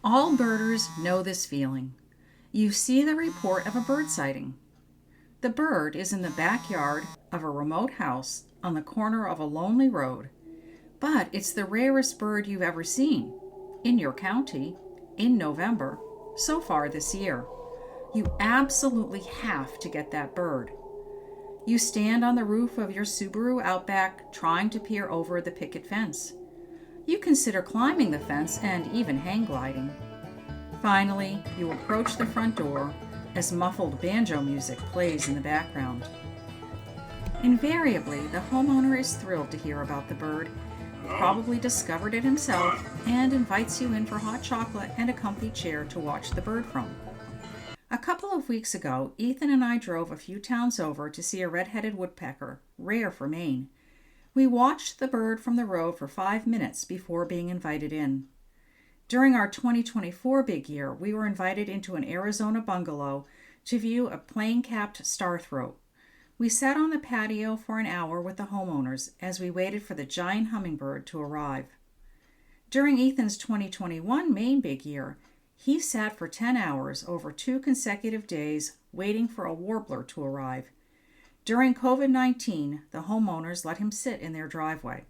All birders know this feeling. You see the report of a bird sighting. The bird is in the backyard of a remote house on the corner of a lonely road, but it's the rarest bird you've ever seen in your county in November so far this year. You absolutely have to get that bird. You stand on the roof of your Subaru Outback trying to peer over the picket fence. You consider climbing the fence and even hang gliding. Finally, you approach the front door as muffled banjo music plays in the background. Invariably, the homeowner is thrilled to hear about the bird, probably discovered it himself, and invites you in for hot chocolate and a comfy chair to watch the bird from. A couple of weeks ago, Ethan and I drove a few towns over to see a red-headed woodpecker, rare for Maine. We watched the bird from the road for 5 minutes before being invited in. During our 2024 big year, we were invited into an Arizona bungalow to view a plain-capped starthroat. We sat on the patio for an hour with the homeowners as we waited for the giant hummingbird to arrive. During Ethan's 2021 Maine big year, he sat for 10 hours over 2 consecutive days waiting for a warbler to arrive. During COVID-19, the homeowners let him sit in their driveway.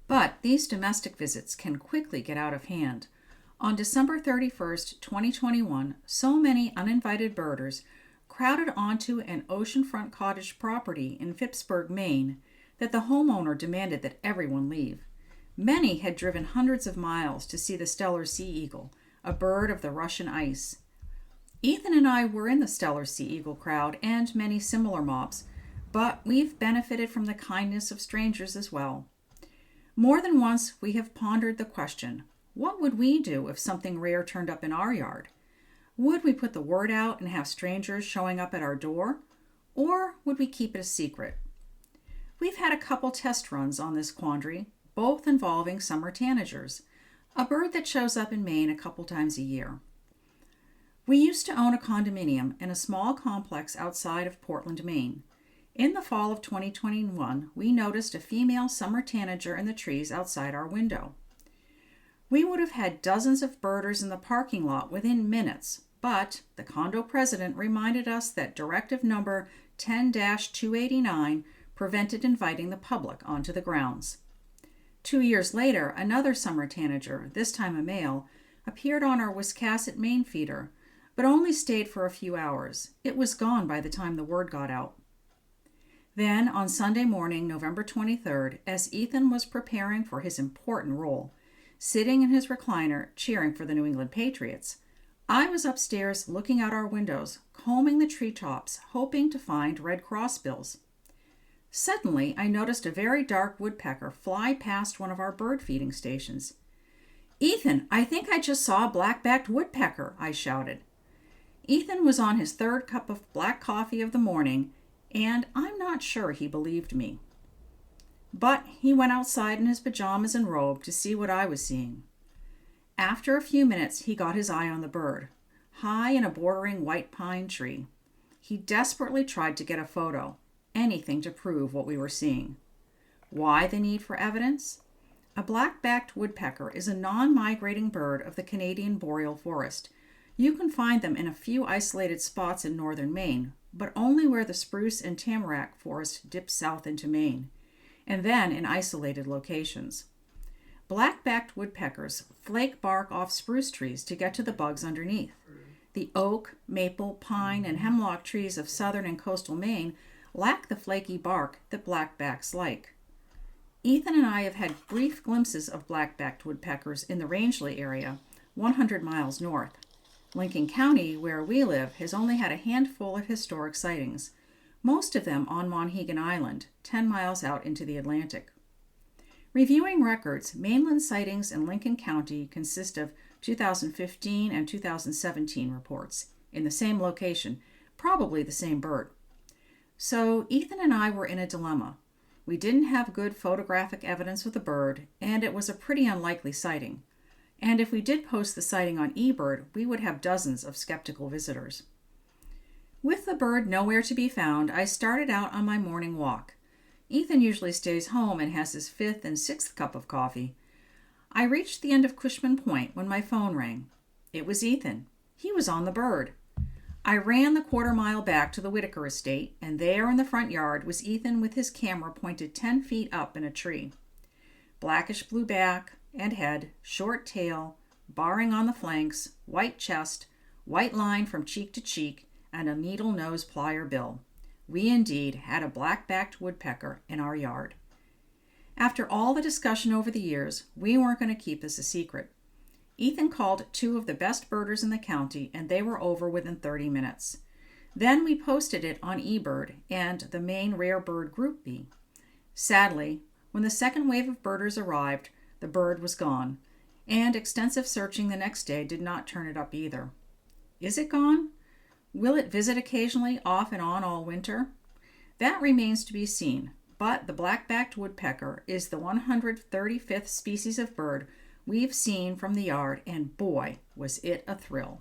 But these domestic visits can quickly get out of hand. On December 31st, 2021, so many uninvited birders crowded onto an oceanfront cottage property in Phippsburg, Maine, that the homeowner demanded that everyone leave. Many had driven hundreds of miles to see the Steller sea eagle, a bird of the Russian ice. Ethan and I were in the Steller sea eagle crowd and many similar mobs, but we've benefited from the kindness of strangers as well. More than once, we have pondered the question, what would we do if something rare turned up in our yard? Would we put the word out and have strangers showing up at our door? Or would we keep it a secret? We've had a couple test runs on this quandary, both involving summer tanagers, a bird that shows up in Maine a couple times a year. We used to own a condominium in a small complex outside of Portland, Maine. In the fall of 2021, we noticed a female summer tanager in the trees outside our window. We would have had dozens of birders in the parking lot within minutes, but the condo president reminded us that Directive Number 10-289 prevented inviting the public onto the grounds. 2 years later, another summer tanager, this time a male, appeared on our Wiscasset, Maine feeder, but only stayed for a few hours. It was gone by the time the word got out. Then, on Sunday morning, November 23rd, as Ethan was preparing for his important role, sitting in his recliner cheering for the New England Patriots, I was upstairs looking out our windows, combing the treetops, hoping to find red crossbills. Suddenly, I noticed a very dark woodpecker fly past one of our bird feeding stations. "Ethan, I think I just saw a black-backed woodpecker," I shouted. Ethan was on his third cup of black coffee of the morning, and I'm not sure he believed me. But he went outside in his pajamas and robe to see what I was seeing. After a few minutes, he got his eye on the bird, high in a bordering white pine tree. He desperately tried to get a photo, anything to prove what we were seeing. Why the need for evidence? A black-backed woodpecker is a non-migrating bird of the Canadian boreal forest. You can find them in a few isolated spots in northern Maine, but only where the spruce and tamarack forest dips south into Maine, and then in isolated locations. Black-backed woodpeckers flake bark off spruce trees to get to the bugs underneath. The oak, maple, pine, and hemlock trees of southern and coastal Maine lack the flaky bark that blackbacks like. Ethan and I have had brief glimpses of black-backed woodpeckers in the Rangeley area, 100 miles north. Lincoln County, where we live, has only had a handful of historic sightings, most of them on Monhegan Island, 10 miles out into the Atlantic. Reviewing records, mainland sightings in Lincoln County consist of 2015 and 2017 reports in the same location, probably the same bird. So Ethan and I were in a dilemma. We didn't have good photographic evidence of the bird, and it was a pretty unlikely sighting. And if we did post the sighting on eBird, we would have dozens of skeptical visitors. With the bird nowhere to be found, I started out on my morning walk. Ethan usually stays home and has his fifth and sixth cup of coffee. I reached the end of Cushman Point when my phone rang. It was Ethan. He was on the bird. I ran the quarter-mile back to the Whitaker estate, and there in the front yard was Ethan with his camera pointed 10 feet up in a tree. Blackish blue back and head, short tail, barring on the flanks, white chest, white line from cheek to cheek, and a needle nose plier bill. We indeed had a black-backed woodpecker in our yard. After all the discussion over the years, we weren't going to keep this a secret. Ethan called 2 of the best birders in the county, and they were over within 30 minutes. Then we posted it on eBird and the main rare bird group B. Sadly, when the second wave of birders arrived, the bird was gone, and extensive searching the next day did not turn it up either. Is it gone? Will it visit occasionally off and on all winter? That remains to be seen, but the black-backed woodpecker is the 135th species of bird we've seen from the yard, and boy, was it a thrill.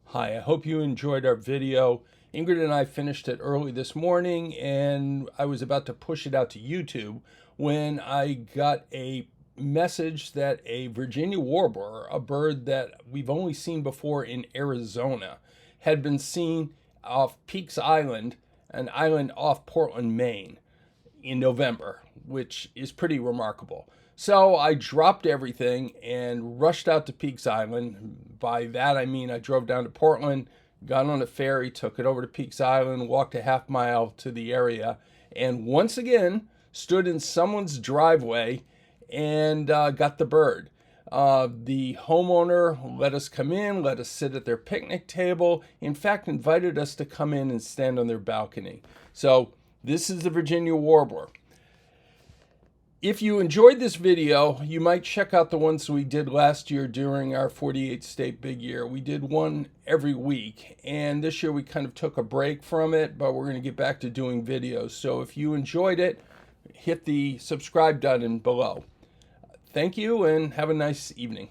Hi, I hope you enjoyed our video. Ingrid and I finished it early this morning, and I was about to push it out to YouTube when I got a message that a Virginia warbler, a bird that we've only seen before in Arizona, had been seen off Peaks Island, an island off Portland, Maine, in November, which is pretty remarkable. So I dropped everything and rushed out to Peaks Island. By that I mean I drove down to Portland, got on a ferry, took it over to Peaks Island, walked a half mile to the area, and once again stood in someone's driveway and got the bird. The homeowner let us come in, let us sit at their picnic table, in fact invited us to come in and stand on their balcony. So this is the Virginia warbler. If you enjoyed this video, you might check out the ones we did last year during our 48 state big year. We did one every week, and this year we kind of took a break from it, but we're going to get back to doing videos. So if you enjoyed it, hit the subscribe button below. Thank you and have a nice evening.